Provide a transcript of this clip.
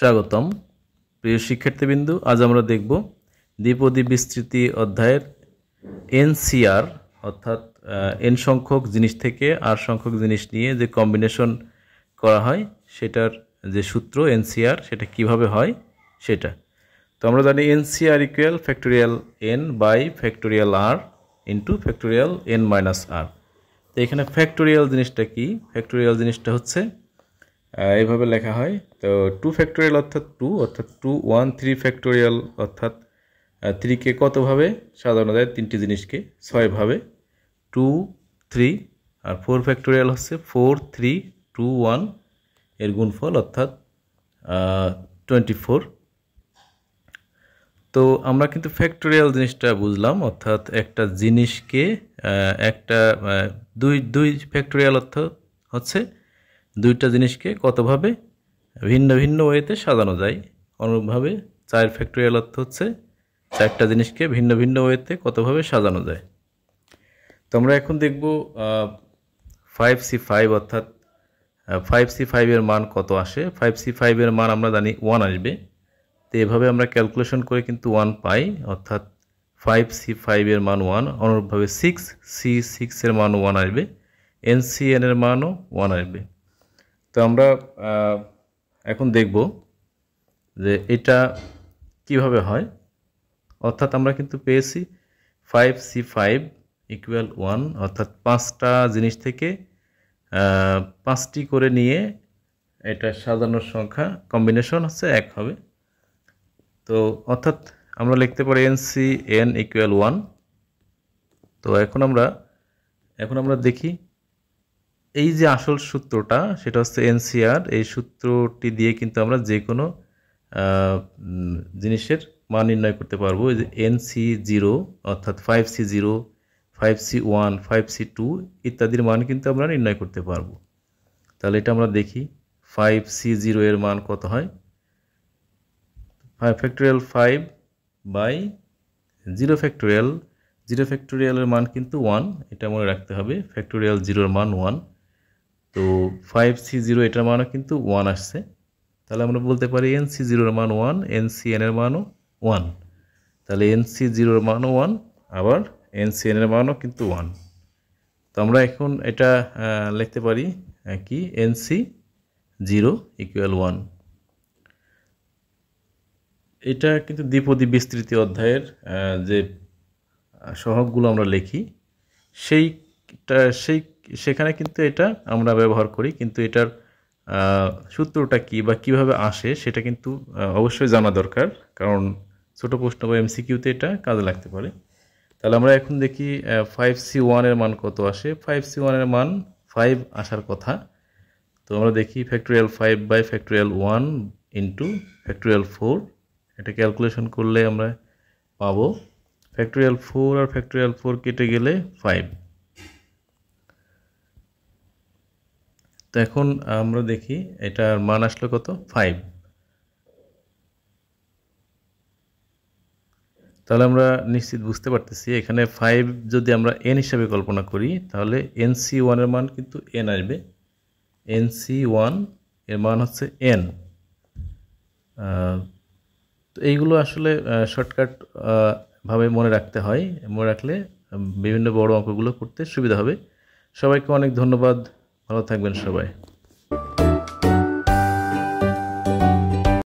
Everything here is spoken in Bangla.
স্বাগতম প্রিয় শিক্ষার্থীবৃন্দু। আজ আমরা দেখব দ্বিপদী বিস্তৃতি অধ্যায়ের এনসিআর অর্থাৎ এন সংখ্যক জিনিস থেকে আর সংখ্যক জিনিস নিয়ে যে কম্বিনেশন করা হয় সেটার যে সূত্র এনসিআর সেটা কিভাবে হয় সেটা। তো আমরা জানি NCR equal factorial n by factorial r into factorial n minus r. তো এখানে ফ্যাক্টোরিয়াল জিনিসটা কি? ফ্যাক্টোরিয়াল জিনিসটা হচ্ছে এইভাবে লেখা হয়। তো 2 ফ্যাক্টোরিয়াল অর্থাৎ 2 1 3 ফ্যাক্টোরিয়াল অর্থাৎ 3 কে কতভাবে সাজানো যায়? তিনটি জিনিসকে 6 ভাবে, 2 3। আর 4 ফ্যাক্টোরিয়াল হচ্ছে 4 3 2 1 এর গুণফল অর্থাৎ 24। তো আমরা কিন্তু ফ্যাক্টোরিয়াল জিনিসটা বুঝলাম, অর্থাৎ একটা জিনিসকে একটা দুই ফ্যাক্টোরিয়াল অর্থ হচ্ছে দুইটা জিনিসকে কতভাবে ভিন্ন ভিন্ন ওয়েতে সাজানো যায়। অনুরূপভাবে 4 ফ্যাক্টোরিয়াল অর্থ হচ্ছে চারটা জিনিসকে ভিন্ন ভিন্ন ওয়েতে কতভাবে সাজানো যায়। তো আমরা এখন দেখব 5C5 অর্থাৎ 5C5 এর মান কত আসে। 5C5 এর মান আমরা জানি 1 আসবে। তো এভাবে আমরা ক্যালকুলেশন করে কিন্তু 1 পাই, অর্থাৎ 5C5 এর মান 1। অনুরূপভাবে 6C6 এর মানও 1 আসবে, NCN এর মানও 1 আসবে। তো আমরা এখন দেখব যে এটা কিভাবে হয়। অর্থাৎ আমরা কিন্তু পেয়েছি 5C5 ইকুয়াল 1, অর্থাৎ 5টা জিনিস থেকে 5টি করে নিয়ে এটা সাজানোর সংখ্যা কম্বিনেশন হচ্ছে 1 হবে। তো অর্থাৎ আমরা লিখতে পারি NCN ইকুয়াল 1। তো এখন আমরা দেখি এই যে আসল সূত্রটা সেটা হচ্ছে এনসিআর। এই সূত্রটি দিয়ে কিন্তু আমরা যে কোনো জিনিসের মান নির্ণয় করতে পারবো। এই যে NC0 অর্থাৎ 5C0 5C1 5C2 ইত্যাদির মান কিন্তু আমরা নির্ণয় করতে পারবো। তাহলে এটা আমরা দেখি 5C0 এর মান কত হয়। 5 ফ্যাক্টোরিয়াল 5 বাই 0 ফ্যাক্টোরিয়াল। 0 ফ্যাক্টোরিয়ালের মান কিন্তু 1, এটা মনে রাখতে হবে। ফ্যাক্টোরিয়াল 0 এর মান 1। তো 5C0 এটার মানও কিন্তু 1 আসছে। তাহলে আমরা বলতে পারি NC0 এর মান 1, NCN এর মানও 1। তাহলে NC0 এর মানও 1, আবার NCN এর মানও কিন্তু 1। তো আমরা এখন এটা লিখতে পারি কি NC0 ইকুয়াল 1। এটা কিন্তু দ্বিপদী বিস্তৃতি অধ্যায়ের যে সহগগুলো আমরা লিখি সেখানে কিন্তু এটা আমরা ব্যবহার করি, কিন্তু এটার সূত্রটা কি বা কিভাবে আসে সেটা কিন্তু অবশ্যই জানা দরকার, কারণ ছোট প্রশ্ন বা MCQতে এটা কাজে লাগতে পারে। তাহলে আমরা এখন দেখি 5C1 এর মান কত আসে। 5C1 এর মান 5 আসার কথা। তো আমরা দেখি factorial 5 by factorial 1 into factorial 4। এটা ক্যালকুলেশন করলে আমরা পাবো ফ্যাক্টোরিয়াল 4 আর ফ্যাক্টোরিয়াল 4 কেটে গেলে 5। তো এখন আমরা দেখি এটার মান আসলো কত, 5। তাহলে আমরা নিশ্চিত বুঝতে পারতেছি এখানে 5 যদি আমরা n হিসাবে কল্পনা করি তাহলে NC1 এর মান কিন্তু n আসবে। NC1 এর মান হচ্ছে n। তো এইগুলো আসলে শর্টকাট ভাবে মনে রাখতে হয়। মনে রাখলে বিভিন্ন বড় অঙ্কগুলো করতে সুবিধা হবে। সবাইকে অনেক ধন্যবাদ, ভালো থাকবেন সবাই।